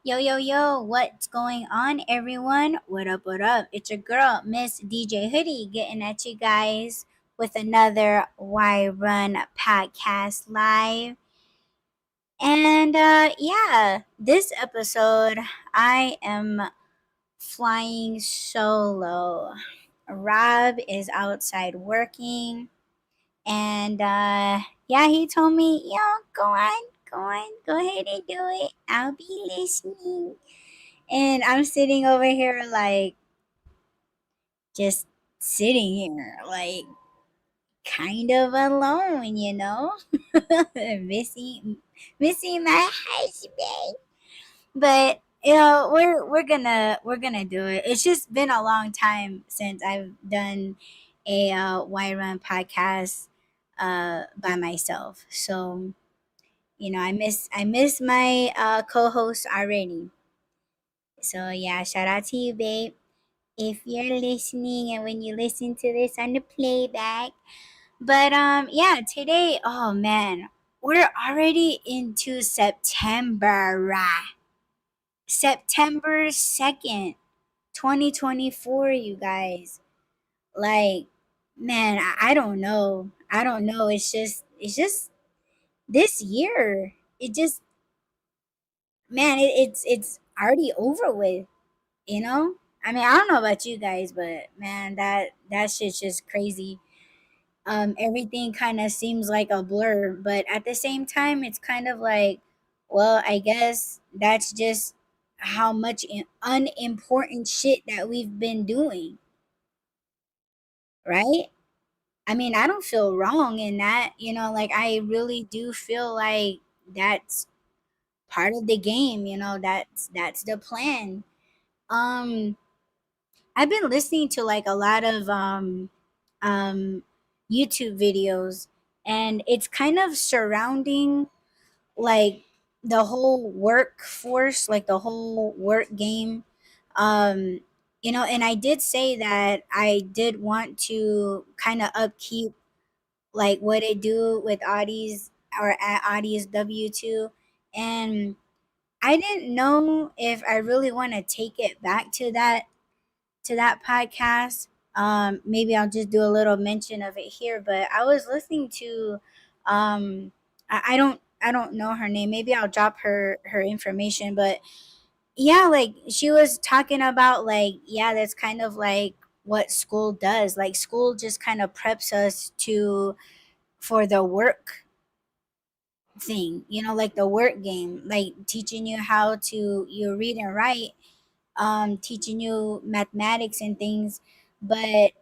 Yo, yo, yo, what's going on, everyone? What up, what up? It's your girl, Miss DJ Hoodie, getting at you guys with another Why Run podcast live. And yeah, this episode, I am flying solo. Rob is outside working, and yeah, he told me, yo, go ahead and do it. I'll be listening. And I'm sitting over here like just sitting here like kind of alone, missing missing my husband. But we're gonna do it. It's just been a long time since I've done a Why Run podcast by myself. So, I miss my co-host already. So yeah, shout out to you, babe, if you're listening and when you listen to this on the playback. But yeah, today, oh man, we're already into September. September 2nd, 2024, you guys. Like, man, I don't know. I don't know. It's just this year. It just man, it's already over with, you know? I mean, I don't know about you guys, but man, that shit's just crazy. Everything kind of seems like a blur, but at the same time, it's kind of like, well, I guess that's just how much unimportant shit that we've been doing, right? I mean, I don't feel wrong in that, like I really do feel like that's part of the game, that's the plan. Um, I've been listening to like a lot of um, YouTube videos, and it's kind of surrounding like the whole workforce, like the whole work game. Um, and I did say that I did want to kind of upkeep like what I do with Audie's or at Audie's W2. And I didn't know if I really want to take it back to that podcast. Maybe I'll just do a little mention of it here. But I was listening to, I don't know her name. Maybe I'll drop her information. But yeah, like she was talking about like, yeah, that's kind of like what school does. Like school just kind of preps us to for the work thing, like the work game, like teaching you how to you read and write, teaching you mathematics and things. But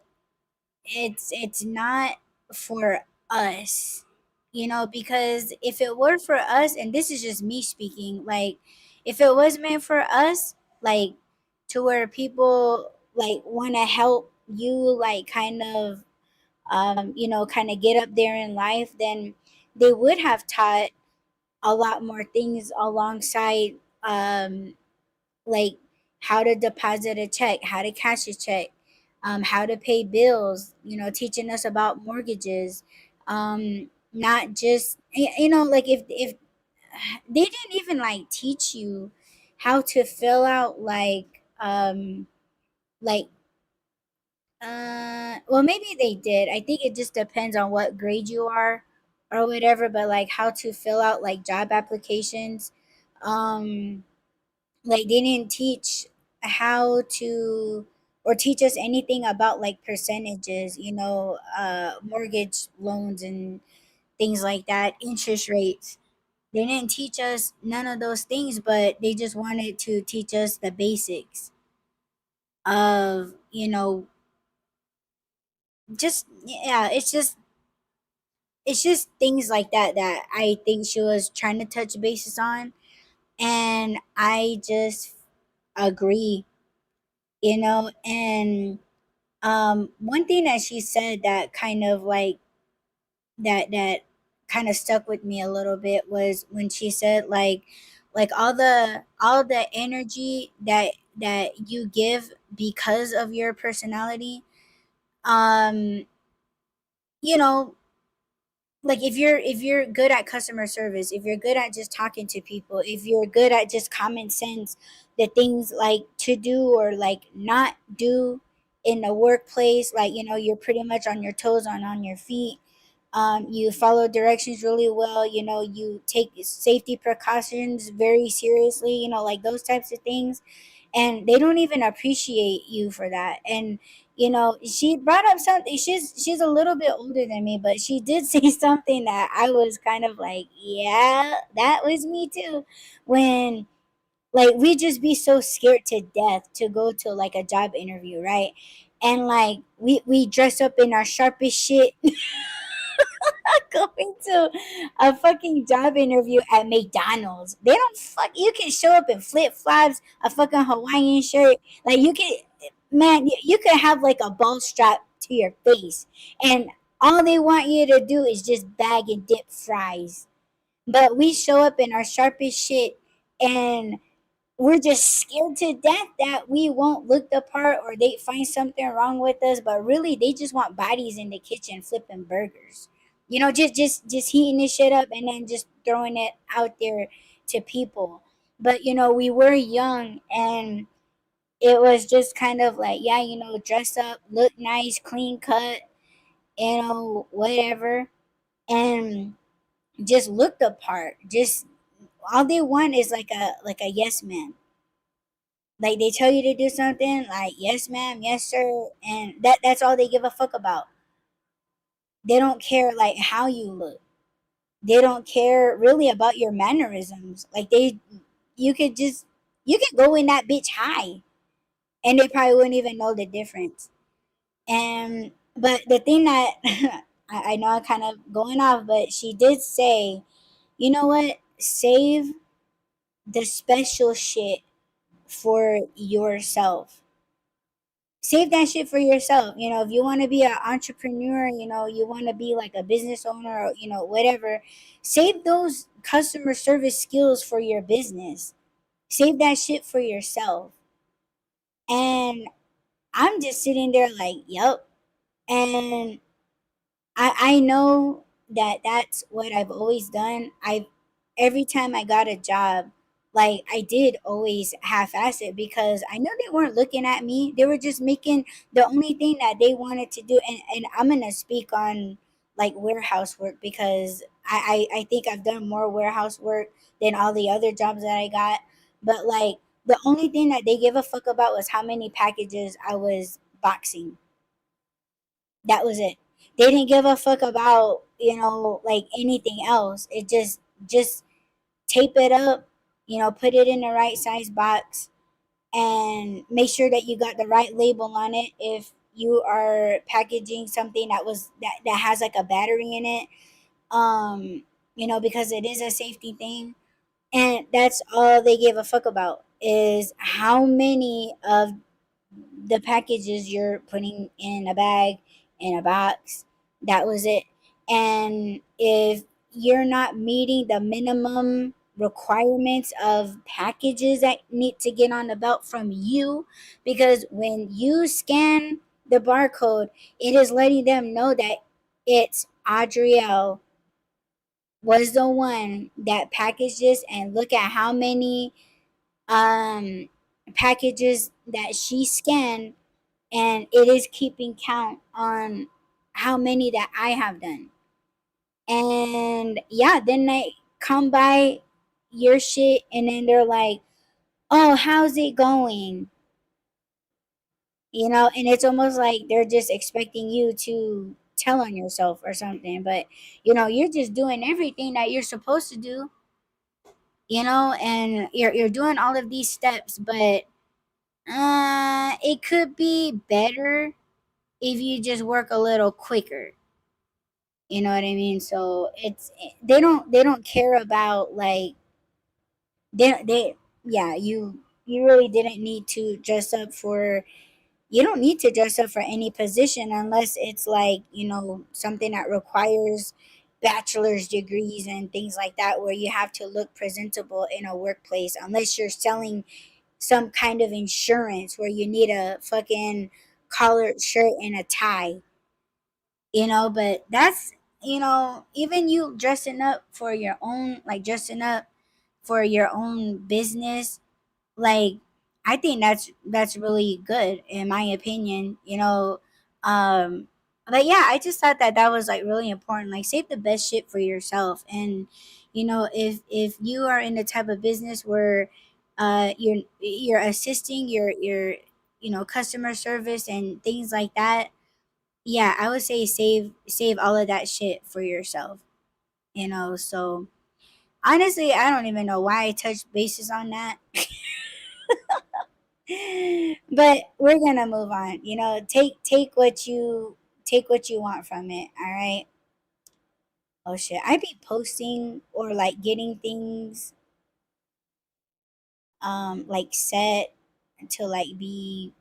it's not for us, because if it were for us, and this is just me speaking, like if it was meant for us, like to where people like want to help you, like kind of kind of get up there in life, then they would have taught a lot more things alongside, like how to deposit a check, how to cash a check, how to pay bills, teaching us about mortgages. Not just, like if they didn't even like teach you how to fill out like well, maybe they did. I think it just depends on what grade you are or whatever, but like how to fill out like job applications. Um like they didn't teach how to or teach us anything about like percentages, mortgage loans and things like that, interest rates. They didn't teach us none of those things, but they just wanted to teach us the basics of, just yeah, it's just things like that that I think she was trying to touch bases on, and I just agree, and one thing that she said that kind of like that kind of stuck with me a little bit was when she said like all the energy that you give because of your personality, um you know like if you're good at customer service, if you're good at just talking to people, if you're good at just common sense, the things like to do or like not do in the workplace, like you're pretty much on your toes, on your feet. You follow directions really well, you take safety precautions very seriously, like those types of things, and they don't even appreciate you for that. And she brought up something. She's a little bit older than me, but she did say something that I was kind of like, yeah, that was me too. When like we just be so scared to death to go to like a job interview, right? And like we dress up in our sharpest shit going to a fucking job interview at McDonald's. They don't fuck. You can show up in flip flops, a fucking Hawaiian shirt. Like you can, man, you could have like a ball strap to your face, and all they want you to do is just bag and dip fries. But we show up in our sharpest shit, and we're just scared to death that we won't look the part or they find something wrong with us, but really they just want bodies in the kitchen flipping burgers, just heating this shit up and then just throwing it out there to people. But we were young, and it was just kind of like, yeah, dress up, look nice, clean cut, whatever, and just look the part. Just all they want is like a yes man. Like they tell you to do something, like yes ma'am, yes sir, and that's all they give a fuck about. They don't care like how you look. They don't care really about your mannerisms. Like you could go in that bitch high, and they probably wouldn't even know the difference. And but the thing that I know I'm kind of going off, but she did say, you know what? Save the special shit for yourself. Save that shit for yourself. If you want to be an entrepreneur, you want to be like a business owner, or whatever, save those customer service skills for your business. Save that shit for yourself. And I'm just sitting there like, yep. And I know that that's what I've always done. I Every time I got a job, like I did always half ass it because I know they weren't looking at me. They were just making the only thing that they wanted to do. And I'm gonna speak on like warehouse work because I think I've done more warehouse work than all the other jobs that I got. But like the only thing that they give a fuck about was how many packages I was boxing. That was it. They didn't give a fuck about, like anything else. It just tape it up, put it in the right size box, and make sure that you got the right label on it if you are packaging something that has like a battery in it. Because it is a safety thing. And that's all they give a fuck about is how many of the packages you're putting in a bag, in a box. That was it. And if you're not meeting the minimum requirements of packages that need to get on the belt from you, because when you scan the barcode, it is letting them know that it's Adriel was the one that packaged this, and look at how many um packages that she scanned, and it is keeping count on how many that I have done. And yeah, then they come by your shit and then they're like, "Oh, how's it going?" And it's almost like they're just expecting you to tell on yourself or something, but you're just doing everything that you're supposed to do, and you're doing all of these steps, but it could be better if you just work a little quicker. You know what I mean? So they don't care about like they yeah, you really didn't need to dress up for you don't need to dress up for any position unless it's like, something that requires bachelor's degrees and things like that, where you have to look presentable in a workplace, unless you're selling some kind of insurance where you need a fucking collared shirt and a tie. But even you dressing up for your own, like dressing up for your own business, like I think that's really good in my opinion. Um but yeah, I just thought that that was like really important. Like save the best shit for yourself. And if you are in the type of business where you're assisting your customer service and things like that, yeah, I would say save all of that shit for yourself. So honestly, I don't even know why I touched bases on that. But we're gonna move on. Take what you want from it. All right. Oh shit, I be posting or like getting things like set to like be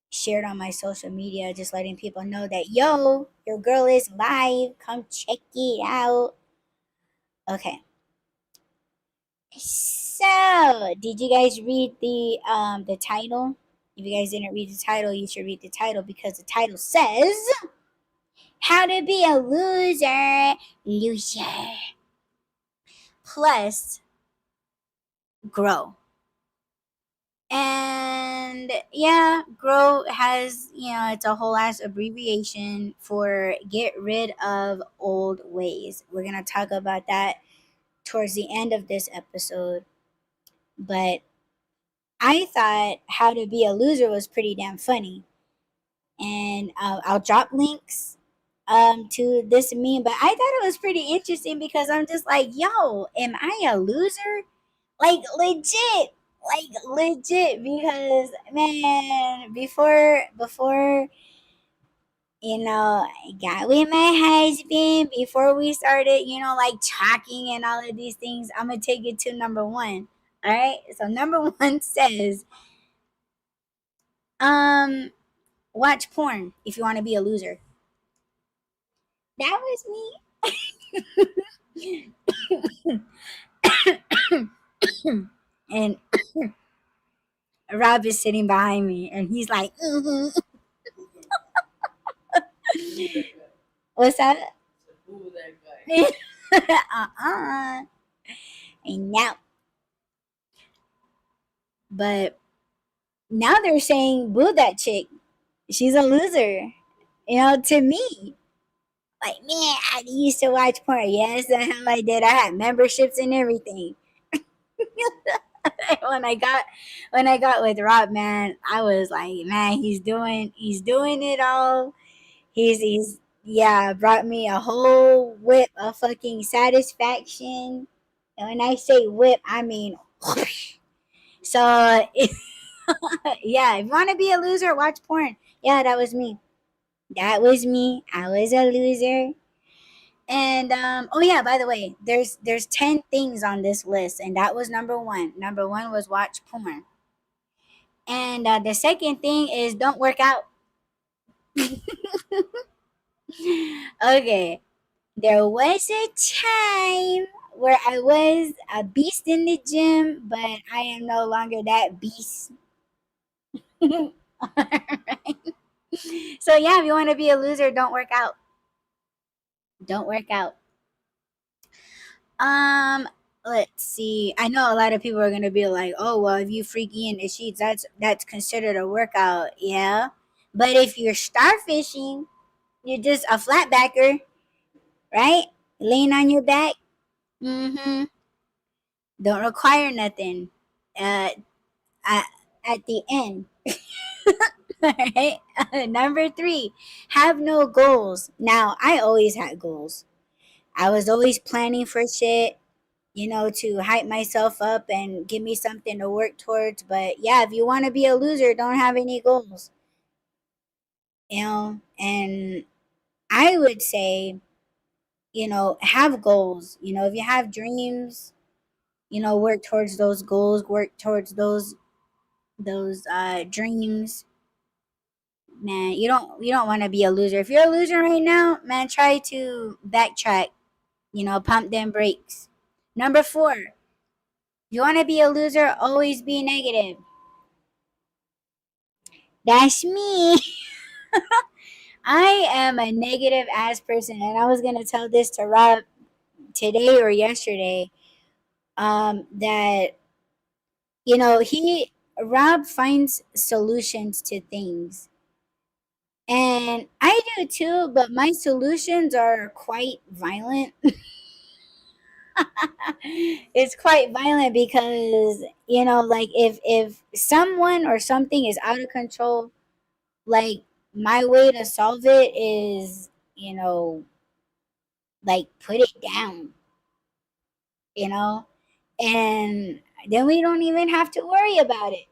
shared on my social media, just letting people know that yo, your girl is live. Come check it out. Okay. So, did you guys read the title? If you guys didn't read the title, you should read the title because the title says How to Be a Loser plus Grow. And yeah, grow has, it's a whole ass abbreviation for get rid of old ways. We're going to talk about that towards the end of this episode. But I thought How to Be a Loser was pretty damn funny. And I'll drop links to this meme, but I thought it was pretty interesting because I'm just like, yo, am I a loser? Like legit, because man, before I got with my husband, before we started, like talking and all of these things, I'm gonna take it to number one. All right, so number one says, um, watch porn if you want to be a loser. That was me. And Rob is sitting behind me, and he's like, "Mhm." What's that? Uh-uh. And now, but now they're saying, "Boo that chick. She's a loser." To me, like, man, I used to watch porn. Yes, the hell I did. I had memberships and everything. when I got when I got with Rob, man, I was like, man, he's doing it all. He's yeah, brought me a whole whip of fucking satisfaction. And when I say whip, I mean so yeah, if you want to be a loser, watch porn. Yeah, that was me. That was me. I was a loser. And oh yeah, by the way, there's 10 things on this list, and that was number 1. Number 1 was watch porn. And the second thing is don't work out. Okay. There was a time where I was a beast in the gym, but I am no longer that beast. Alright. So yeah, if you want to be a loser, don't work out. Don't work out. Um, let's see. I know a lot of people are gonna be like, "Oh, well, if you freaky in the sheets, that's considered a workout." Yeah, but if you're starfishing, you're just a flatbacker, right? Laying on your back. Mm-hmm. Don't require nothing. Uh, at, at the end. All right. Number 3, have no goals. Now, I always had goals. I was always planning for shit, to hype myself up and give me something to work towards. But yeah, if you want to be a loser, don't have any goals, and I would say, have goals. If you have dreams, work towards those goals, work towards those dreams. Man, you don't want to be a loser. If you're a loser right now, man, try to backtrack. Pump them brakes. Number 4, if you want to be a loser, always be negative. That's me. I am a negative ass person, and I was gonna tell this to Rob today or yesterday. That he Rob finds solutions to things, and I do too. But my solutions are quite violent. It's quite violent because like if someone or something is out of control, like my way to solve it is like put it down, you know and then we don't even have to worry about it.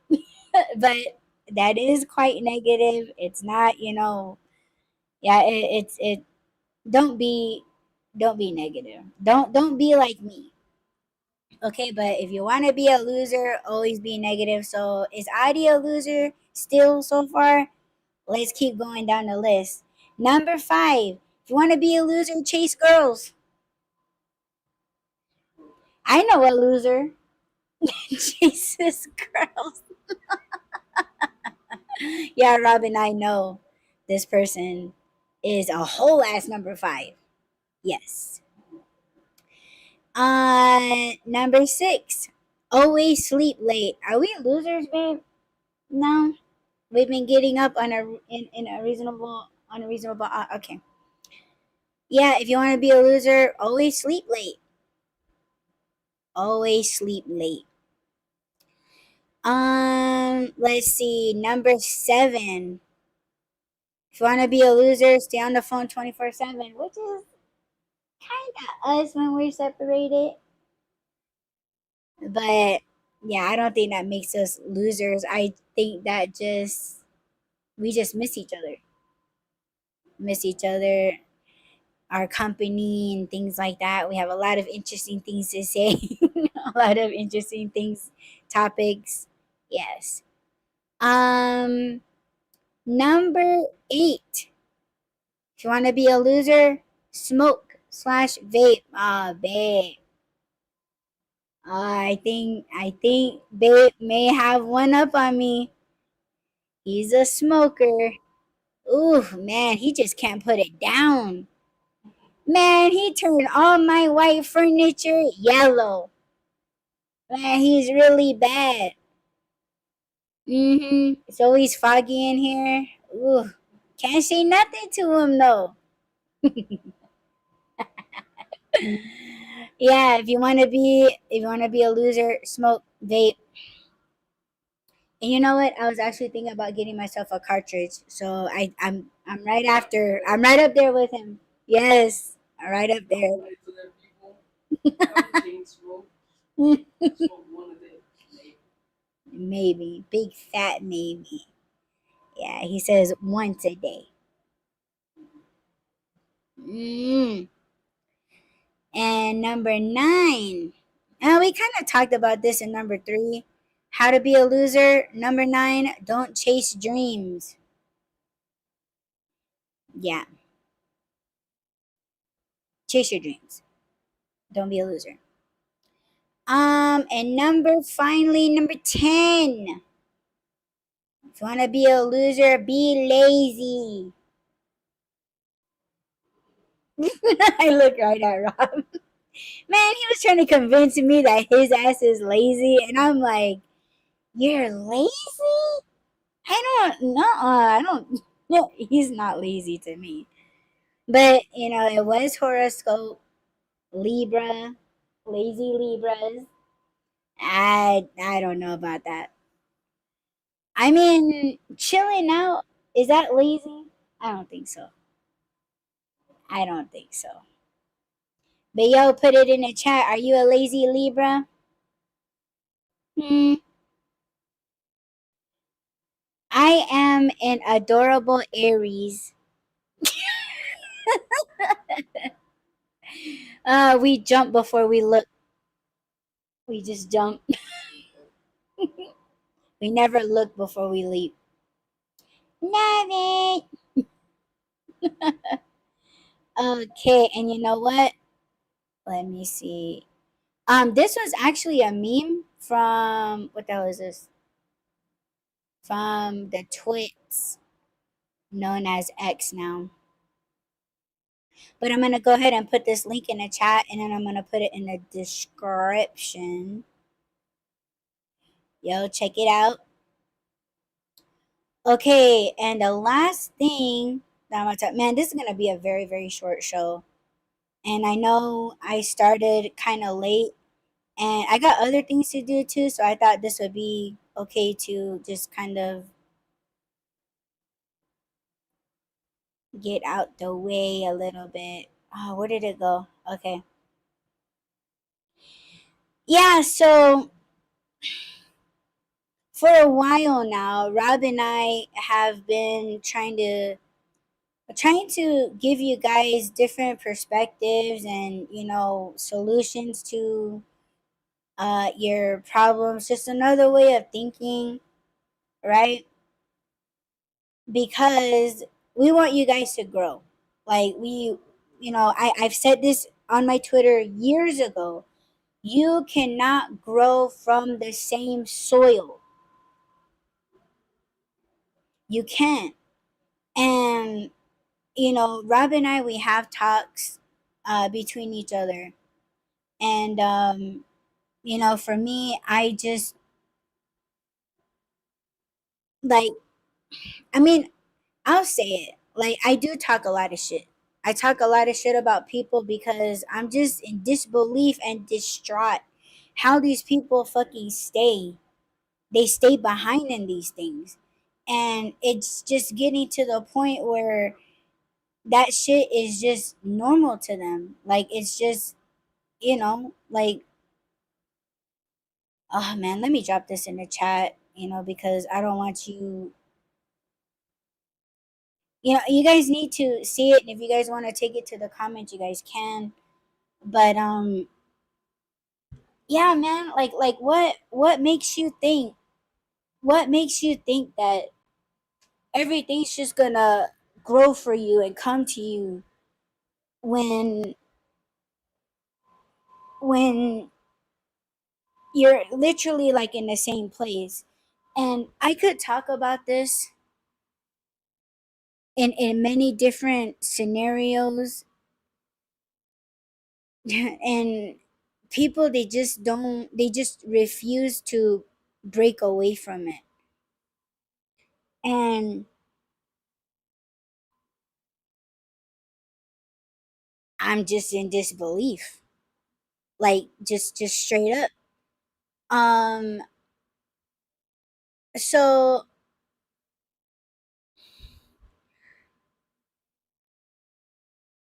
But that is quite negative. It's not, yeah, it don't be negative. Don't be like me. Okay, but if you want to be a loser, always be negative. So is Adi a loser still so far? Let's keep going down the list. Number 5. If you want to be a loser, chase girls. I know a loser. Chases girls. Yeah, Robin, I know this person is a whole ass number 5. Yes. Number 6. Always sleep late. Are we losers, babe? No. We've been getting up in a reasonable on a reasonable. Okay. Yeah, if you want to be a loser, always sleep late. Always sleep late. Let's see. Number 7. If you want to be a loser, stay on the phone 24/7, which is kind of us when we're separated. But yeah, I don't think that makes us losers. I think that just we just miss each other, our company and things like that. We have a lot of interesting things to say, a lot of interesting things, topics. Yes. Um, Number 8. If you want to be a loser, smoke/vape. Ah, babe. I think babe may have one up on me. He's a smoker. Ooh, man, he just can't put it down. Man, he turned all my white furniture yellow. Man, he's really bad. It's always foggy in here. Ooh, can't say nothing to him though. Yeah, if you want to be a loser, smoke, vape. And you know what? I was actually thinking about getting myself a cartridge. So I'm right after. I'm right up there with him. Yes, I'm right up there. Maybe big fat maybe. Yeah, he says once a day. Mm. And number 9. We kind of talked about this in number 3. How to be a loser. Number 9. Don't chase dreams. Yeah, chase your dreams. Don't be a loser. And number 10. If you want to be a loser, be lazy. I look right at Rob. Man, he was trying to convince me that his ass is lazy, and I'm like, you're lazy? I don't know. I don't. No, he's not lazy to me. But it was horoscope Libra, lazy Libras. I don't know about that. I mean, chilling out, is that lazy? I don't think so. I don't think so. But yo, put it in the chat. Are you a lazy Libra? Hmm. I am an adorable Aries. We jump before we look. We just jump. We never look before we leap. Love it. Okay, and you know what? Let me see. This was actually a meme from what the hell is this? From the Twits. known as X now. But I'm gonna go ahead and put this link in the chat, and then I'm gonna put it in the description. Yo, check it out. Okay, and the last thing that I'm gonna talk, man, this is gonna be a very, very short show. And I know I started kind of late, and I got other things to do too, so I thought this would be okay to just kind of get out the way a little bit. Oh, where did it go? Okay. Yeah, so for a while now, Rob and I have been trying to give you guys different perspectives and solutions to your problems, just another way of thinking, right? Because we want you guys to grow. Like I've said this on my Twitter years ago. You cannot grow from the same soil. You can't. And Rob and I, we have talks between each other. And for me, I just like, I mean, I'll say it. Like, I do talk a lot of shit. I talk a lot of shit about people because I'm just in disbelief and distraught how these people fucking stay. They stay behind in these things. And it's just getting to the point where that shit is just normal to them. Like, it's just, like, oh man, let me drop this in the chat, because I don't want you, you guys need to see it. And if you guys want to take it to the comments, you guys can. But yeah, man, like what makes you think that everything's just gonna grow for you and come to you when when you're literally like in the same place. And I could talk about this in many different scenarios. And people, they just refuse to break away from it. And I'm just in disbelief, like just straight up. um so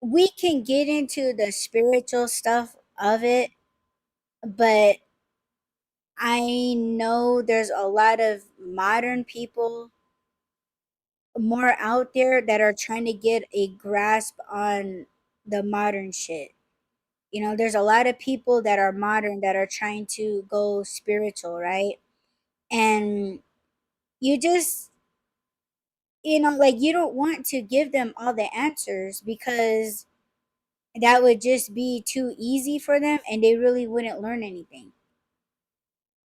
we can get into the spiritual stuff of it, but I know there's a lot of modern people more out there that are trying to get a grasp on the modern shit. There's a lot of people that are modern that are trying to go spiritual, right? And you just, like, you don't want to give them all the answers because that would just be too easy for them and they really wouldn't learn anything.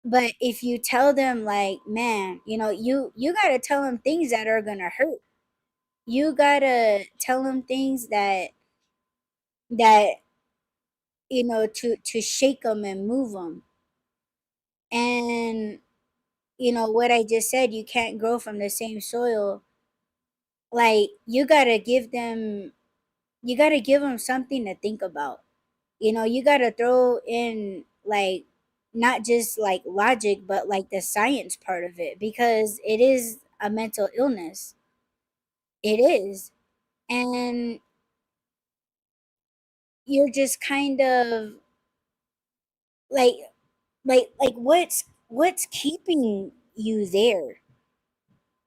But if you tell them, like, man, you got to tell them things that are going to hurt. You got to tell them things that to shake them and move them. And what I just said, you can't grow from the same soil. Like, you got to give them something to think about. You got to throw in, like, not just like logic, but like the science part of it, because it is a mental illness. It is. And you're just kind of like what's keeping you there?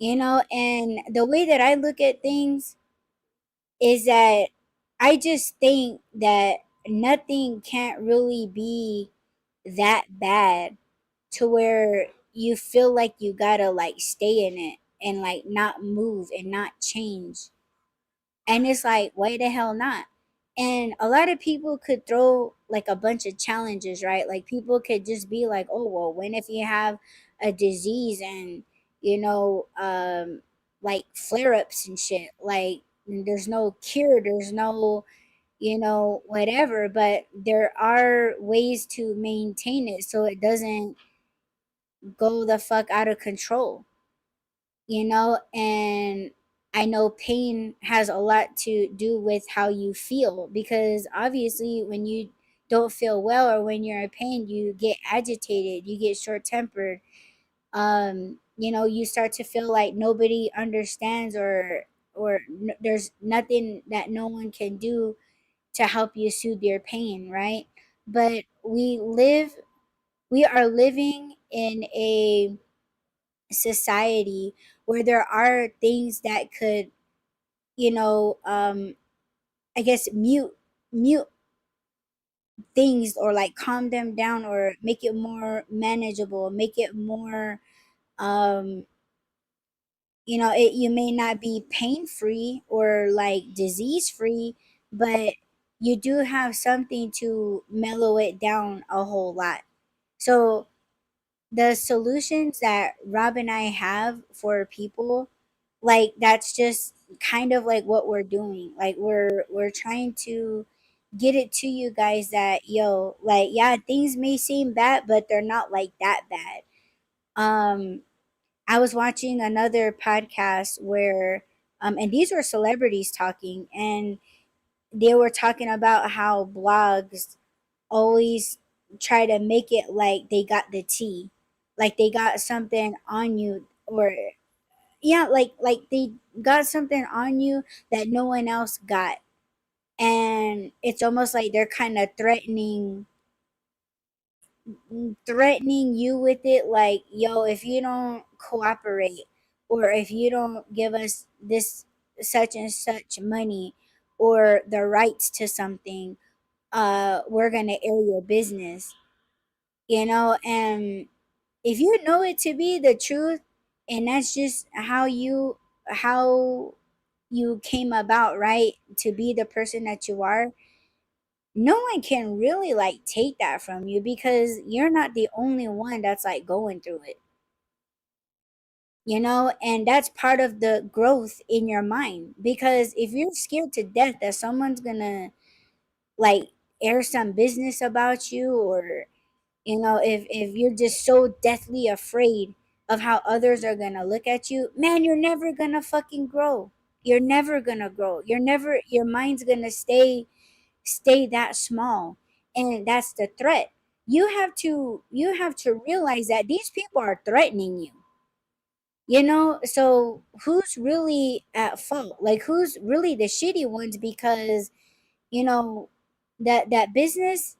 And the way that I look at things is that I just think that nothing can't really be that bad to where you feel like you gotta like stay in it and like not move and not change. And it's like, why the hell not? And a lot of people could throw like a bunch of challenges, right? Like, people could just be like, oh, well, when if you have a disease and, you know, um, like flare-ups and shit. Like there's no cure, there's no, whatever, but there are ways to maintain it so it doesn't go the fuck out of control, and I know pain has a lot to do with how you feel, because obviously when you don't feel well or when you're in pain, you get agitated, you get short-tempered, you start to feel like nobody understands, or there's nothing that no one can do to help you soothe your pain, right? But we are living in a society where there are things that could, I guess, mute things, or like calm them down, or make it more manageable, make it more, um you may not be pain free or like disease free, but you do have something to mellow it down a whole lot. So the solutions that Rob and I have for people, like that's just kind of like what we're doing. Like we're trying to get it to you guys that, yo, like, yeah, things may seem bad, but they're not like that bad. Um I was watching another podcast where, and these were celebrities talking, and they were talking about how blogs always try to make it like they got the tea, like they got something on you, or yeah, like they got something on you that no one else got, and it's almost like they're kind of threatening you with it, like, yo, if you don't cooperate, or if you don't give us this such and such money or the rights to something, we're gonna air your business, and if you know it to be the truth, and that's just how you came about, right, to be the person that you are, no one can really like take that from you, because you're not the only one that's like going through it, and that's part of the growth in your mind, because if you're scared to death that someone's gonna like air some business about you, or if you're just so deathly afraid of how others are gonna look at you, man, you're never gonna fucking grow. You're never gonna grow. Your mind's gonna stay that small, and that's the threat. You have to realize that these people are threatening you, so who's really at fault? Like, who's really the shitty ones? Because you know that business,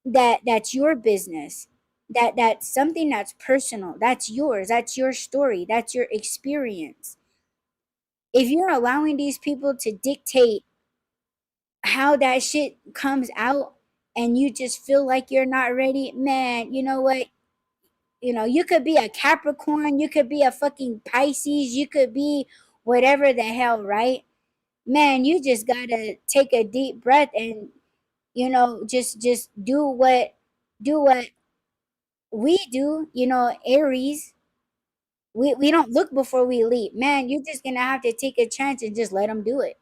that's your business, that's something that's personal, that's yours, that's your story, that's your experience. If you're allowing these people to dictate how that shit comes out, and you just feel like you're not ready, man, you know what? You could be a Capricorn, you could be a fucking Pisces, you could be whatever the hell, right? Man, you just gotta take a deep breath, and just do what we do, Aries. We don't look before we leap, man. You're just gonna have to take a chance and just let them do it,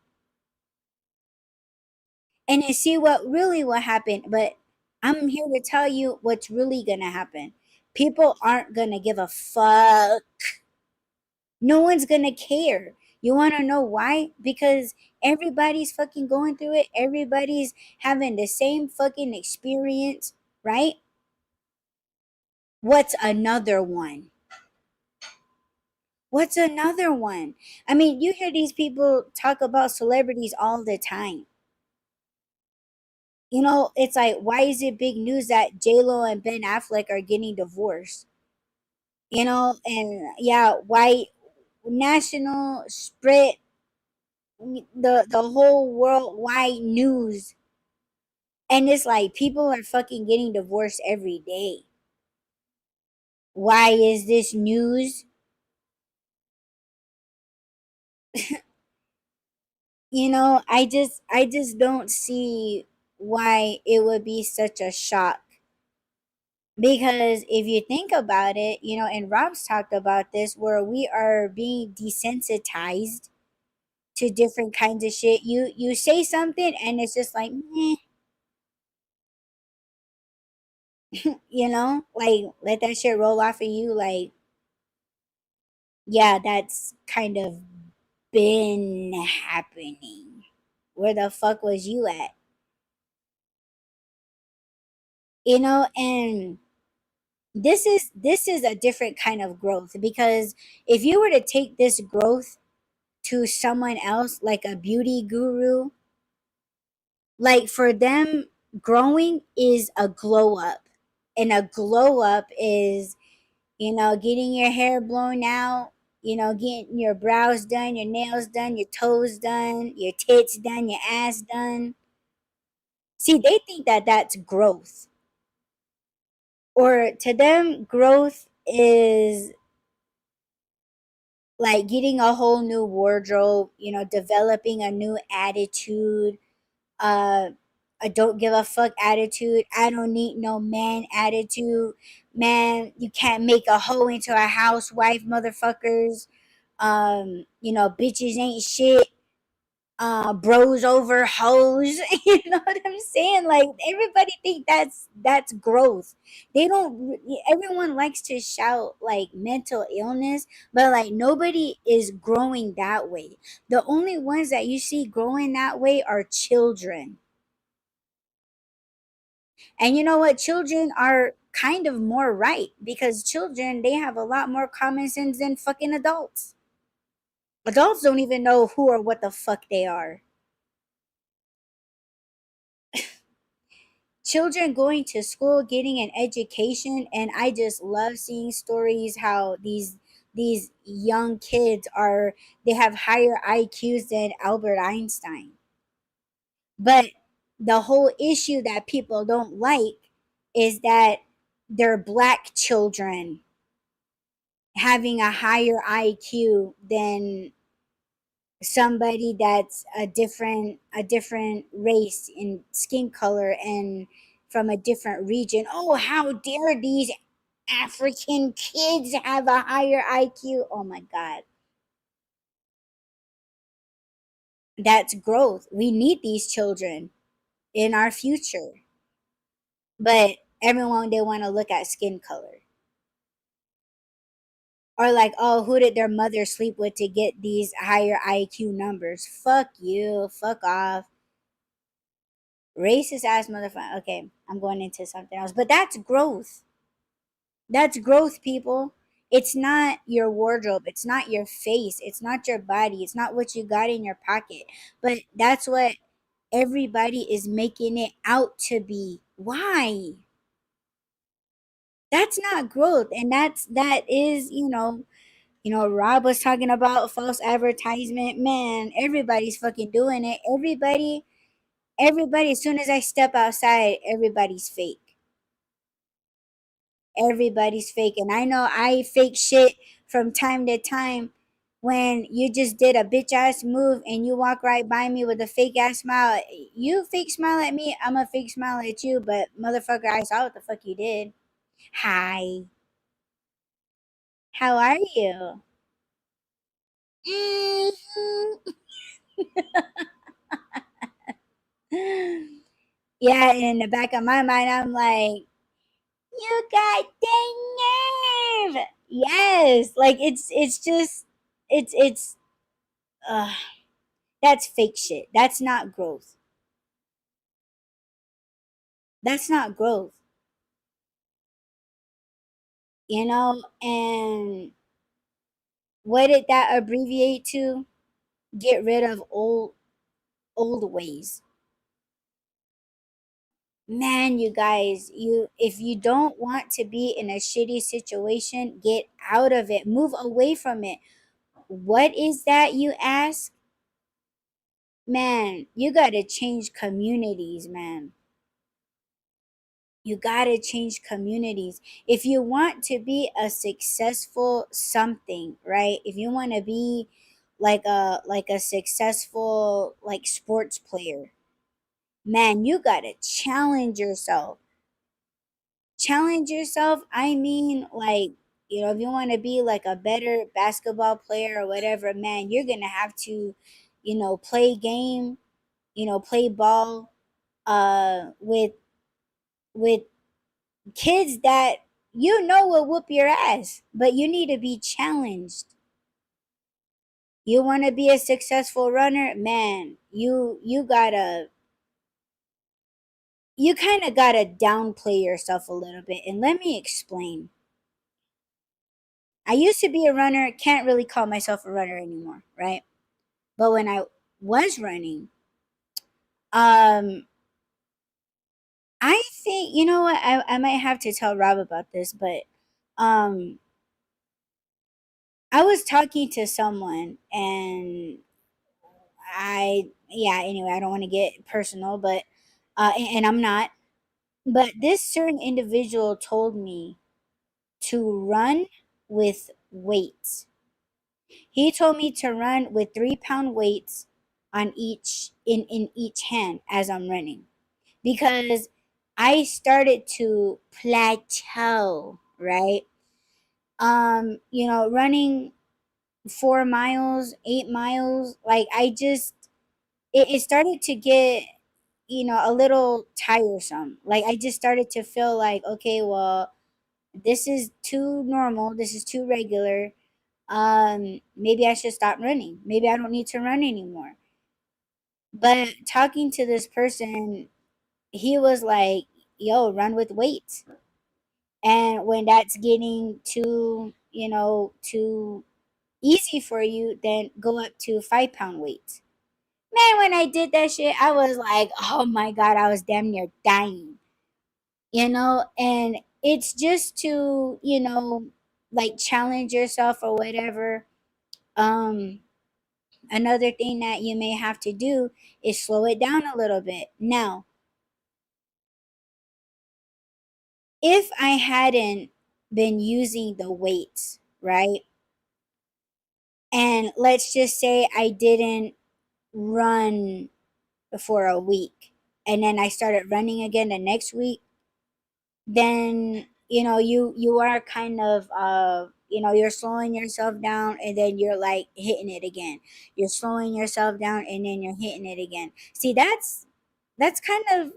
and then see what really will happen. But I'm here to tell you what's really gonna happen. People aren't gonna give a fuck. No one's gonna care. You wanna know why? Because everybody's fucking going through it. Everybody's having the same fucking experience, right? What's another one? What's another one? I mean, you hear these people talk about celebrities all the time. It's like, why is it big news that J Lo and Ben Affleck are getting divorced? And yeah, why national spread, the whole worldwide news, and it's like people are fucking getting divorced every day. Why is this news? I just don't see why it would be such a shock Because if you think about it, and Rob's talked about this, where we are being desensitized to different kinds of shit. You say something and it's just like, meh, like let that shit roll off of you. Like, yeah, that's kind of been happening. Where the fuck was you at? And this is a different kind of growth, because if you were to take this growth to someone else, like a beauty guru, like for them, growing is a glow up. And a glow up is, getting your hair blown out, getting your brows done, your nails done, your toes done, your tits done, your ass done. See, they think that that's growth. Or to them, growth is like getting a whole new wardrobe, developing a new attitude, uh, a don't give a fuck attitude, I don't need no man attitude. Man, you can't make a hoe into a housewife, motherfuckers. Bitches ain't shit. Bros over hoes. You know what I'm saying? Like, everybody think that's growth. They don't. Everyone likes to shout like mental illness, but like nobody is growing that way. The only ones that you see growing that way are children. And you know what? Children are kind of more right, because children, they have a lot more common sense than fucking adults. Adults don't even know who or what the fuck they are. Children going to school, getting an education, and I just love seeing stories how these young kids are, they have higher IQs than Albert Einstein. But the whole issue that people don't like is that they're black children having a higher IQ than somebody that's a different race in skin color and from a different region. Oh, how dare these African kids have a higher IQ? Oh my god. That's growth. We need these children in our future. But everyone, they want to look at skin color. Or like, oh, who did their mother sleep with to get these higher IQ numbers? Fuck you. Fuck off. Racist ass motherfucker. Okay, I'm going into something else. But that's growth. That's growth, people. It's not your wardrobe. It's not your face. It's not your body. It's not what you got in your pocket. But that's what everybody is making it out to be. Why? That's not growth. And that is, Rob was talking about false advertisement. Man, everybody's fucking doing it. Everybody, as soon as I step outside, everybody's fake. Everybody's fake. And I know I fake shit from time to time. When you just did a bitch ass move and you walk right by me with a fake ass smile, you fake smile at me, I'm a fake smile at you, but motherfucker, I saw what the fuck you did. Hi, how are you? Mhm. Yeah, and in the back of my mind, I'm like, you got the nerve. Yes, like it's just it's uh that's fake shit. That's not growth. That's not growth. And what did that abbreviate to? Get rid of old ways. Man, you guys, if you don't want to be in a shitty situation, get out of it. Move away from it. What is that, you ask? Man, you got to change communities, man. You got to change communities. If you want to be a successful something, right? If you want to be like a successful like sports player, man, you got to challenge yourself. challenge yourself, I mean, like, if you want to be like a better basketball player or whatever, man, you're gonna have to, play game, play ball, with with kids that will whoop your ass, but you need to be challenged. You want to be a successful runner, man, you kind of gotta downplay yourself a little bit, and let me explain. I used to be a runner, can't really call myself a runner anymore, right? But when I was running, um, I think, you know what, I might have to tell Rob about this, but um, I was talking to someone, and yeah, anyway, I don't want to get personal, but, and I'm not, but this certain individual told me to run with weights. He told me to run with 3 pound weights on in each hand as I'm running, because I started to plateau, right? Running 4 miles, 8 miles, like it started to get, a little tiresome. Like I just started to feel like, okay, well, this is too normal, this is too regular. Maybe I should stop running. Maybe I don't need to run anymore. But talking to this person, he was like, yo, run with weights. And when that's getting too easy for you, then go up to 5 pound weights. Man, when I did that shit, I was like, oh my God, I was damn near dying. And it's just to, like challenge yourself or whatever. Um, Another thing that you may have to do is slow it down a little bit. Now, if I hadn't been using the weights, right? And let's just say I didn't run for a week, and then I started running again the next week, then you are kind of you're slowing yourself down, and then you're like hitting it again. You're slowing yourself down, and then you're hitting it again. See, that's kind of,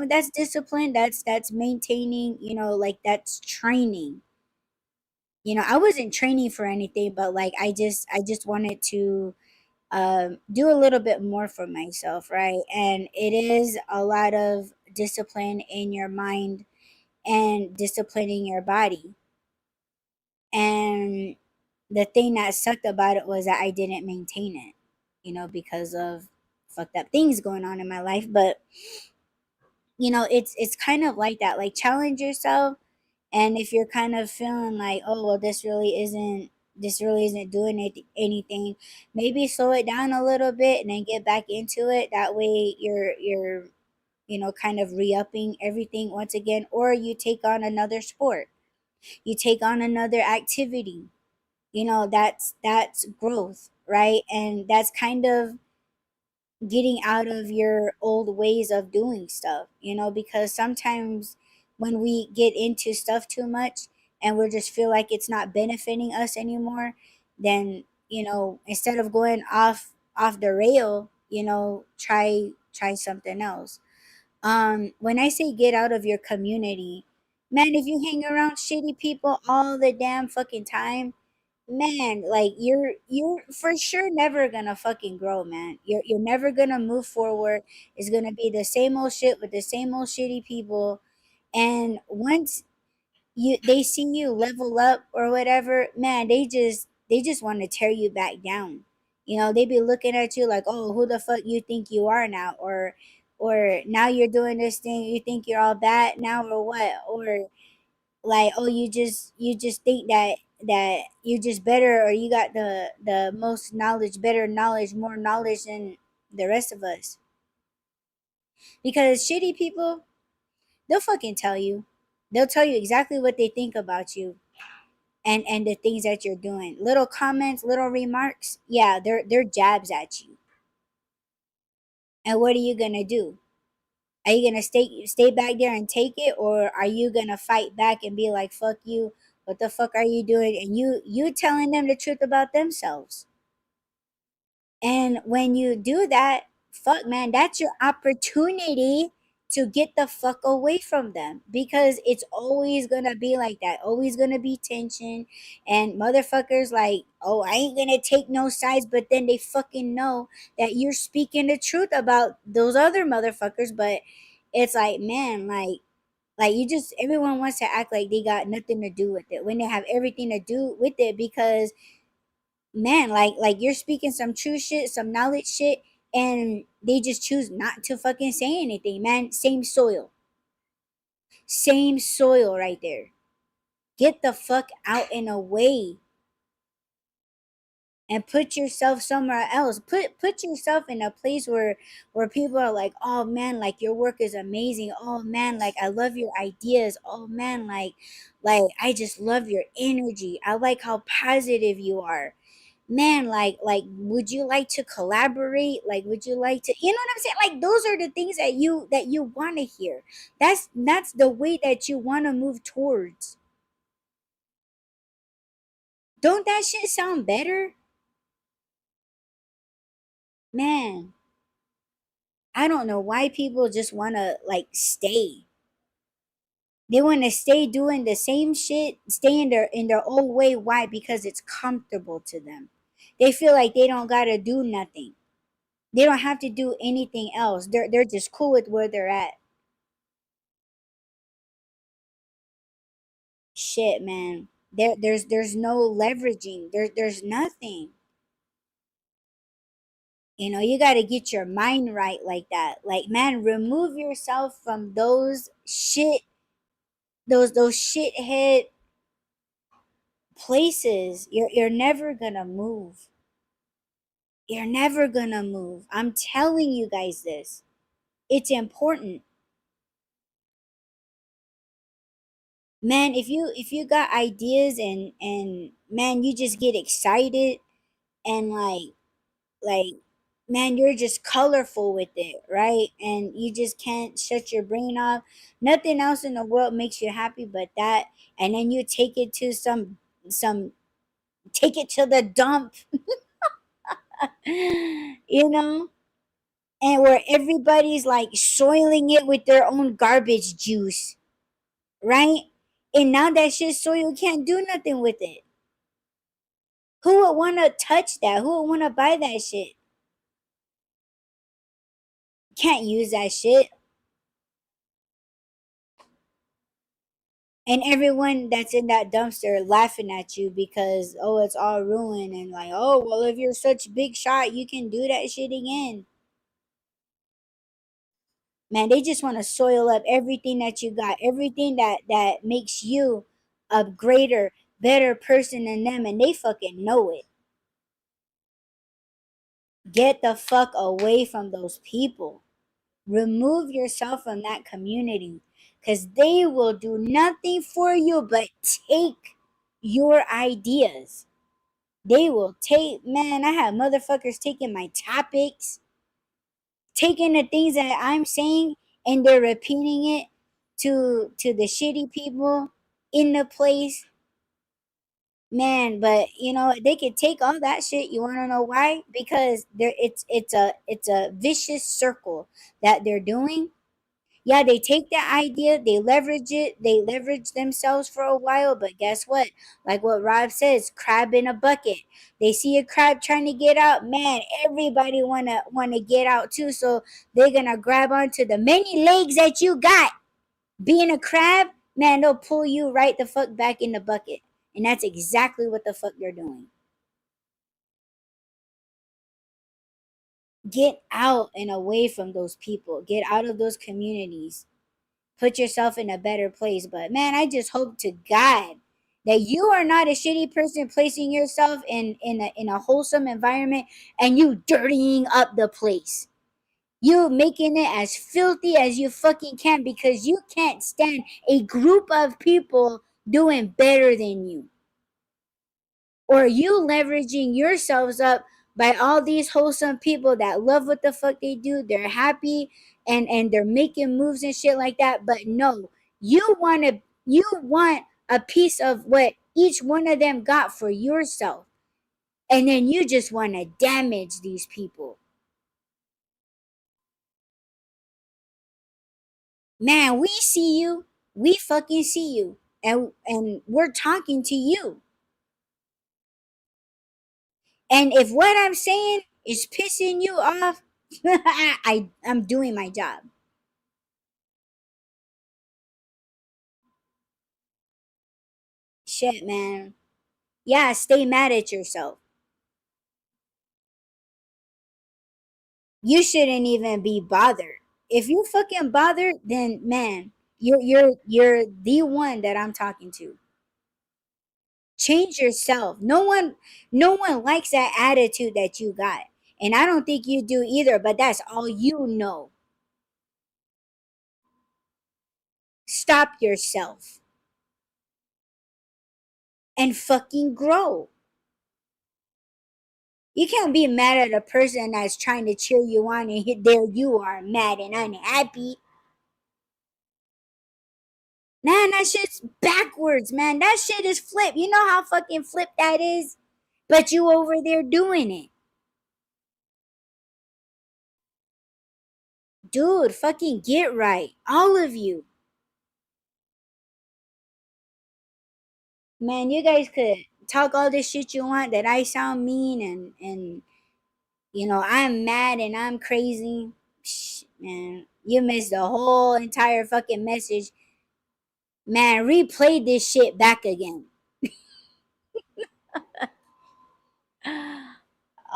that's discipline, that's maintaining, like that's training. I wasn't training for anything, but like I just wanted to do a little bit more for myself, right? And it is a lot of discipline in your mind and disciplining your body. And the thing that sucked about it was that I didn't maintain it, because of fucked up things going on in my life. But it's kind of like that. Like challenge yourself, and if you're kind of feeling like, oh well, this really isn't doing anything, maybe slow it down a little bit and then get back into it. That way you're kind of re-upping everything once again, or you take on another sport, you take on another activity. That's growth, right? And that's kind of getting out of your old ways of doing stuff, because sometimes when we get into stuff too much and we just feel like it's not benefiting us anymore, then instead of going off the rail, try something else. When I say get out of your community, man, if you hang around shitty people all the damn fucking time, man, like you're for sure never gonna fucking grow, man. You're never gonna move forward. It's gonna be the same old shit with the same old shitty people. And once they see you level up or whatever, man, they just want to tear you back down. They be looking at you like, oh, who the fuck you think you are now? Or now you're doing this thing, you think you're all bad now or what? Or like, oh, you just think that you just better, or you got the most knowledge, better knowledge, more knowledge than the rest of us. Because shitty people, they'll fucking tell you. They'll tell you exactly what they think about you, and the things that you're doing. Little comments, little remarks, yeah, they're jabs at you. And what are you gonna do? Are you gonna stay back there and take it, or are you gonna fight back and be like, fuck you, what the fuck are you doing? And you telling them the truth about themselves. And when you do that, fuck man, that's your opportunity to get the fuck away from them, because it's always gonna be like that, always gonna be tension. And motherfuckers like, oh, I ain't gonna take no sides, but then they fucking know that you're speaking the truth about those other motherfuckers. But it's like, man, like you just, everyone wants to act like they got nothing to do with it when they have everything to do with it. Because man, like you're speaking some true shit, some knowledge shit, and they just choose not to fucking say anything, man. Same soil right there. Get the fuck out and away, and put yourself somewhere else. Put yourself in a place where people are like, oh man, like your work is amazing. Oh man, like I love your ideas. Oh man, like I just love your energy. I like how positive you are, man. Like would you like to collaborate? Like would you like to, you know what I'm saying? Like those are the things that you want to hear. That's the way that you want to move towards. Don't that shit sound better? Man, I don't know why people just want to like stay. They want to stay doing the same shit, stay in their old way. Why? Because it's comfortable to them. They feel like they don't got to do nothing. They don't have to do anything else. They're just cool with where they're at. Shit, man. There's no leveraging. There's nothing. You got to get your mind right like that. Like, man, remove yourself from those shithead places. You're never gonna move. You're never gonna move. I'm telling you guys this. It's important. Man, if you got ideas, and man, you just get excited, and like man, you're just colorful with it, right? And you just can't shut your brain off. Nothing else in the world makes you happy but that. And then you take it to some take it to the dump. you know and where everybody's like soiling it with their own garbage juice, right? And now that shit soil, you can't do nothing with it. Who would want to touch that? Who would want to buy that shit? Can't use that shit. And everyone that's in that dumpster laughing at you because, oh, it's all ruined, and like, oh well, if you're such big shot, you can do that shit again. Man, they just want to soil up everything that you got, everything that makes you a greater, better person than them, and they fucking know it. Get the fuck away from those people. Remove yourself from that community, because they will do nothing for you but take your ideas. They will take, man, I have motherfuckers taking my topics, taking the things that I'm saying, and they're repeating it to the shitty people in the place. Man, but they could take all that shit. You want to know why? Because it's a vicious circle that they're doing. Yeah, they take the idea, they leverage it, they leverage themselves for a while, but guess what? Like what Rob says, crab in a bucket. They see a crab trying to get out, man, everybody wanna get out too, so they're gonna grab onto the many legs that you got. Being a crab, man, they'll pull you right the fuck back in the bucket. And that's exactly what the fuck they're doing. Get out and away from those people. Get out of those communities. Put yourself in a better place. But man, I just hope to God that you are not a shitty person placing yourself in a wholesome environment, and you dirtying up the place. You making it as filthy as you fucking can, because you can't stand a group of people doing better than you. Or you leveraging yourselves up by all these wholesome people that love what the fuck they do. They're happy and they're making moves and shit like that. But no, you want a piece of what each one of them got for yourself. And then you just want to damage these people. Man, we see you. We fucking see you. And we're talking to you. And if what I'm saying is pissing you off, I'm doing my job. Shit, man. Yeah, stay mad at yourself. You shouldn't even be bothered. If you fucking bothered, then man, you're the one that I'm talking to. Change yourself. No one likes that attitude that you got. And I don't think you do either, but that's all you know. Stop yourself and fucking grow. You can't be mad at a person that's trying to cheer you on and there you are mad and unhappy. Man, that shit's backwards, man. That shit is flip. You know how fucking flip that is? But you over there doing it. Dude, fucking get right. All of you. Man, you guys could talk all this shit you want that I sound mean and I'm mad and I'm crazy. Psh, man, you missed the whole entire fucking message. Man, replay this shit back again.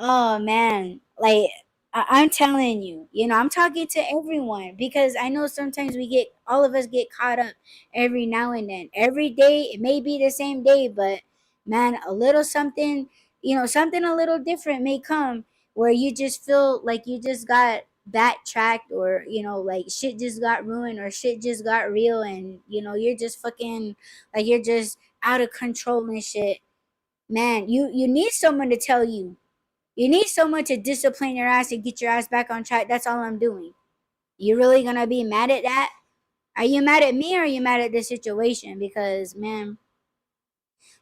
Oh man, like I'm telling you, I'm talking to everyone because I know sometimes all of us get caught up every now and then. Every day, it may be the same day, but man, a little something, something a little different may come where you just feel like you just got backtracked or, like shit just got ruined or shit just got real and, you're just fucking, like you're just out of control and shit. Man, you need someone to tell you, you need someone to discipline your ass and get your ass back on track. That's all I'm doing. You really gonna be mad at that? Are you mad at me or are you mad at the situation? Because man,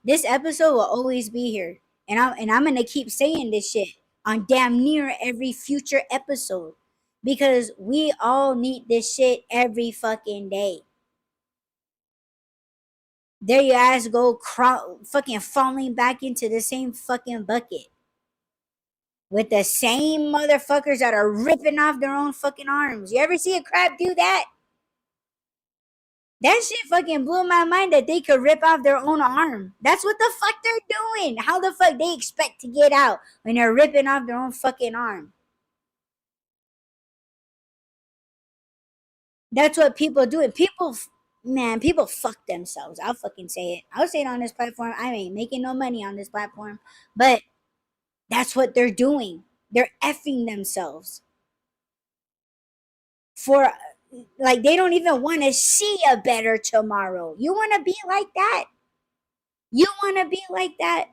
this episode will always be here. And I'm gonna keep saying this shit on damn near every future episode. Because we all need this shit every fucking day. There your ass go fucking falling back into the same fucking bucket. With the same motherfuckers that are ripping off their own fucking arms. You ever see a crab do that? That shit fucking blew my mind that they could rip off their own arm. That's what the fuck they're doing. How the fuck they expect to get out when they're ripping off their own fucking arm? That's what people do. And man, people fuck themselves. I'll fucking say it. I'll say it on this platform. I ain't making no money on this platform. But that's what they're doing. They're effing themselves. For like they don't even want to see a better tomorrow. You want to be like that? You want to be like that?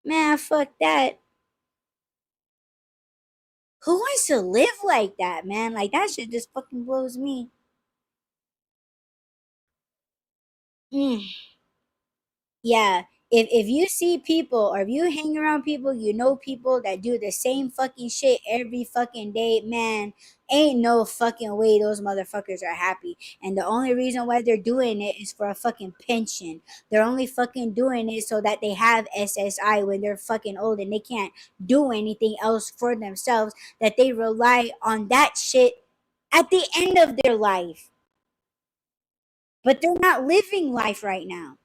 Man, fuck that. Who wants to live like that, man? Like that shit just fucking blows me. Mm. Yeah. If you see people or if you hang around people, people that do the same fucking shit every fucking day, man, ain't no fucking way those motherfuckers are happy. And the only reason why they're doing it is for a fucking pension. They're only fucking doing it so that they have SSI when they're fucking old and they can't do anything else for themselves, that they rely on that shit at the end of their life. But they're not living life right now.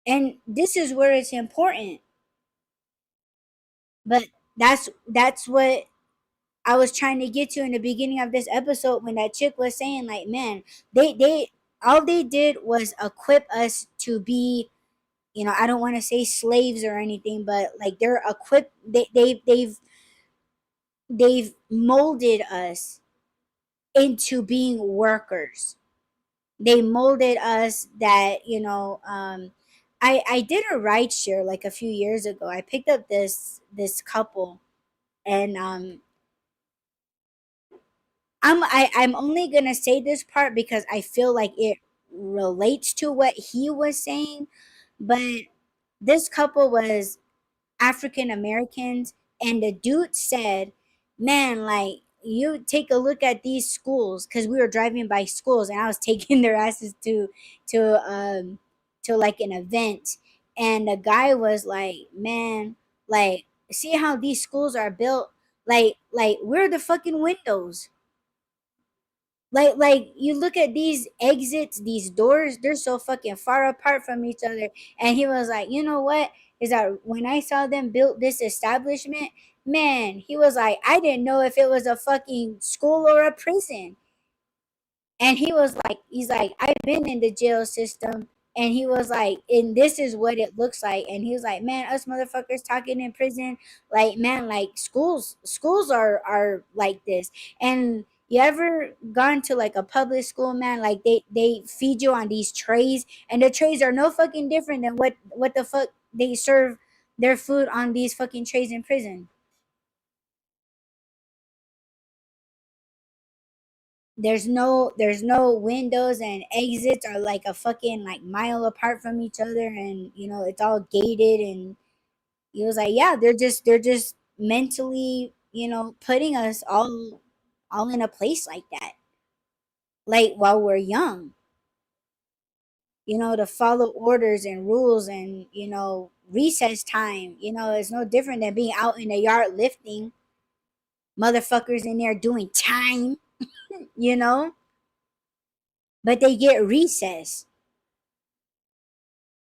And this is where it's important. But that's what I was trying to get to in the beginning of this episode when that chick was saying, like, man, they all they did was equip us to be, I don't want to say slaves or anything, but like they're equipped, they've molded us into being workers. They molded us that, I did a ride share like a few years ago. I picked up this couple, and I'm only gonna say this part because I feel like it relates to what he was saying. But this couple was African Americans, and the dude said, "Man, like you take a look at these schools," because we were driving by schools, and I was taking their asses to to like an event, and the guy was like, "Man, like see how these schools are built? Like where are the fucking windows? Like you look at these exits, these doors, they're so fucking far apart from each other." And he was like, "You know what? Is that when I saw them build this establishment, man, he was like, I didn't know if it was a fucking school or a prison." And he was like, he's like, "I've been in the jail system." And he was like, and this is what it looks like. And he was like, "Man, us motherfuckers talking in prison, like, man, like schools are like this." And you ever gone to like a public school, man? Like they feed you on these trays, and the trays are no fucking different than what the fuck they serve their food on these fucking trays in prison. There's no windows, and exits are like a fucking like mile apart from each other, and it's all gated. And he was like, "Yeah, they're just mentally, putting us all in a place like that, like while we're young, to follow orders and rules. And recess time, is no different than being out in the yard lifting. Motherfuckers in there doing time, you know but they get recess.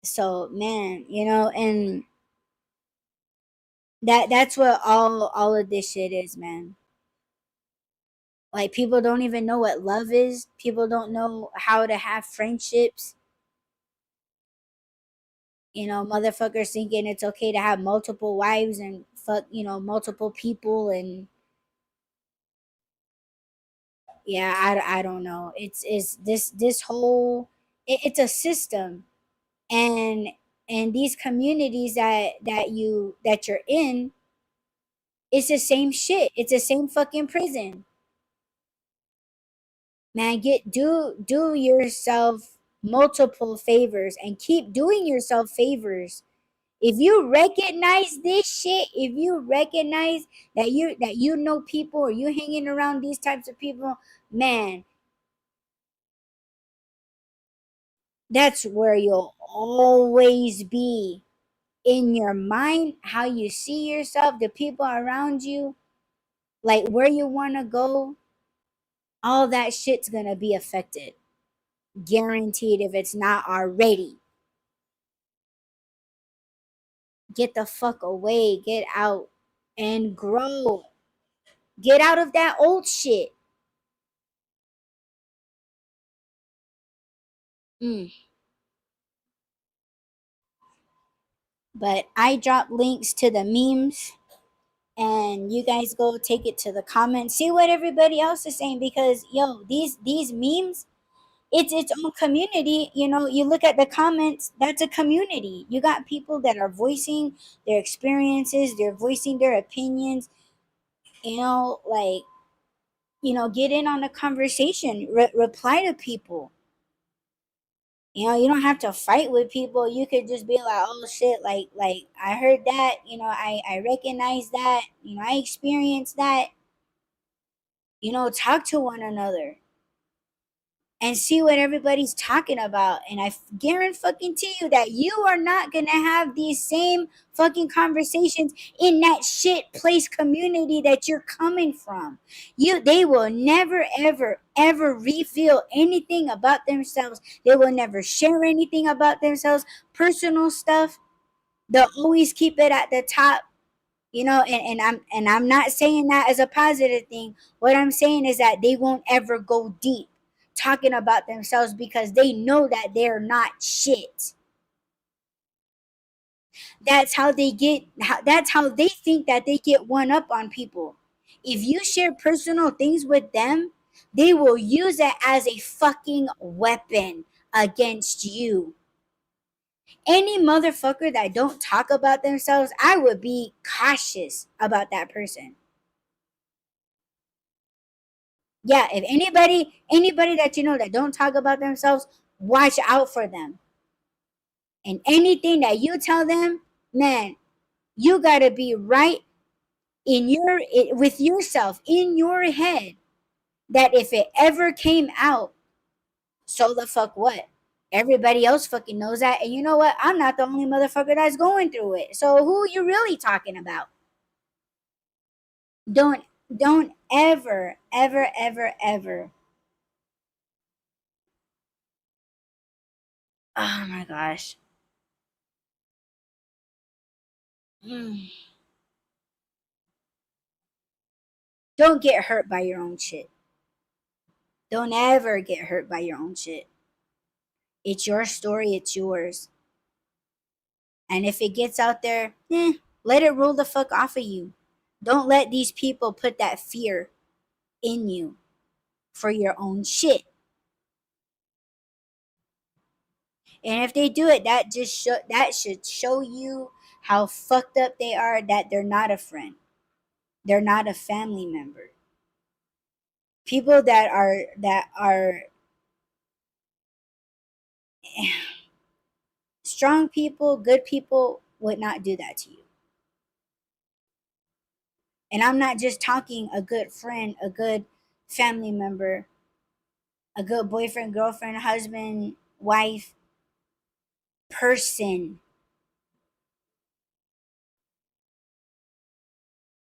So, man, and that's what all of this shit is, man. Like, people don't even know what love is. People don't know how to have friendships. Motherfuckers thinking it's okay to have multiple wives and fuck, multiple people. And yeah, I don't know. It's this whole it's a system. And these communities that you're in, it's the same shit. It's the same fucking prison. Man, do yourself multiple favors and keep doing yourself favors. If you recognize this shit, if you recognize that you know people, or you hanging around these types of people, man, that's where you'll always be. In your mind, how you see yourself, the people around you, like where you want to go, all that shit's gonna be affected. Guaranteed, if it's not already. Get the fuck away, get out and grow. Get out of that old shit. Mm. But I drop links to the memes, and you guys go take it to the comments. See what everybody else is saying, because yo, these memes, it's its own community. You look at the comments, that's a community. You got people that are voicing their experiences, they're voicing their opinions, like, get in on the conversation, reply to people. You don't have to fight with people. You could just be like, "Oh shit, like I heard that, I recognize that, I experienced that." Talk to one another and see what everybody's talking about. And I guarantee you that you are not gonna have these same fucking conversations in that shit place community that you're coming from. They will never ever reveal anything about themselves. They will never share anything about themselves, personal stuff. They'll always keep it at the top. And I'm not saying that as a positive thing. What I'm saying is that they won't ever go deep talking about themselves, because they know that they're not shit. That's how they think that they get one up on people. If you share personal things with them, they will use it as a fucking weapon against you. Any motherfucker that don't talk about themselves, I would be cautious about that person. Yeah, if anybody that you know that don't talk about themselves, watch out for them. And anything that you tell them, man, you got to be right with yourself in your head that if it ever came out, so the fuck what? Everybody else fucking knows that. And you know what? I'm not the only motherfucker that's going through it. So who you really talking about? Don't don't ever, ever, ever, ever. Oh my gosh. Mm. Don't get hurt by your own shit. Don't ever get hurt by your own shit. It's your story, it's yours. And if it gets out there, let it roll the fuck off of you. Don't let these people put that fear in you for your own shit. And if they do it, that should show you how fucked up they are, that they're not a friend. They're not a family member. People that are strong people, good people would not do that to you. And I'm not just talking a good friend, a good family member, a good boyfriend, girlfriend, husband, wife, person.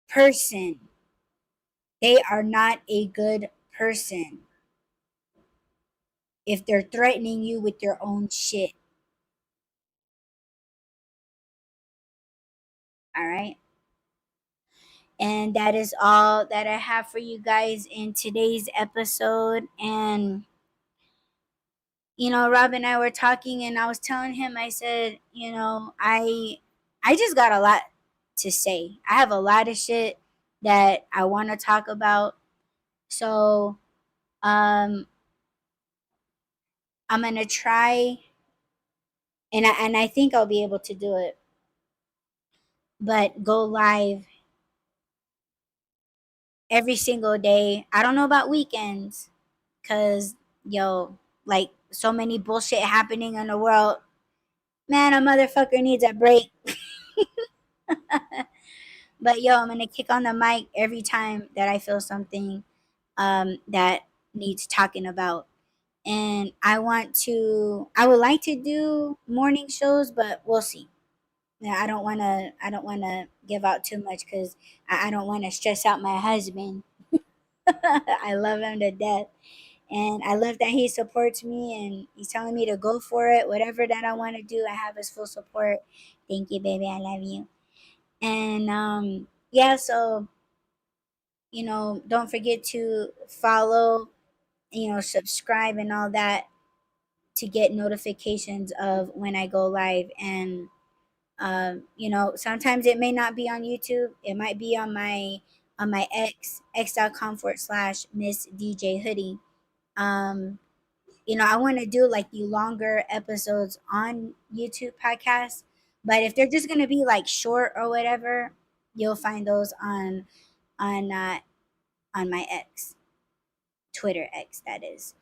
Person. They are not a good person if they're threatening you with your own shit. All right. And that is all that I have for you guys in today's episode. And Rob and I were talking, and I was telling him, I said, I just got a lot to say. I have a lot of shit that I want to talk about. So, um, I'm gonna try, and I think I'll be able to do it. But go live every single day. I don't know about weekends, cause like so many bullshit happening in the world. Man, a motherfucker needs a break. But I'm gonna kick on the mic every time that I feel something that needs talking about. And I would like to do morning shows, but we'll see. Yeah, I don't wanna give out too much because I don't wanna stress out my husband. I love him to death. And I love that he supports me and he's telling me to go for it. Whatever that I want to do, I have his full support. Thank you, baby. I love you. And yeah, so don't forget to follow, subscribe and all that to get notifications of when I go live. And sometimes it may not be on YouTube. It might be on my x.com/Miss DJ Hoodie. Um, I want to do like the longer episodes on YouTube podcasts, but if they're just gonna be like short or whatever, you'll find those on uh, on my X, Twitter X, that is.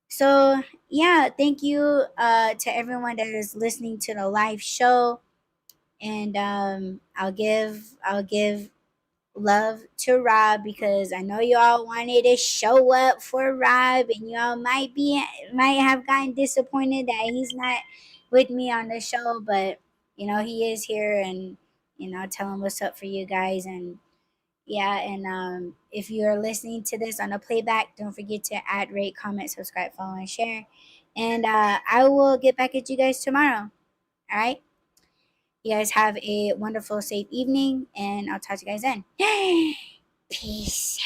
So yeah, thank you to everyone that is listening to the live show, and I'll give love to Rob because I know y'all wanted to show up for Rob, and y'all might have gotten disappointed that he's not with me on the show, but he is here, and tell him what's up for you guys. And yeah, and if you're listening to this on a playback, don't forget to add, rate, comment, subscribe, follow, and share. And I will get back at you guys tomorrow. All right. You guys have a wonderful, safe evening, and I'll talk to you guys then. Peace.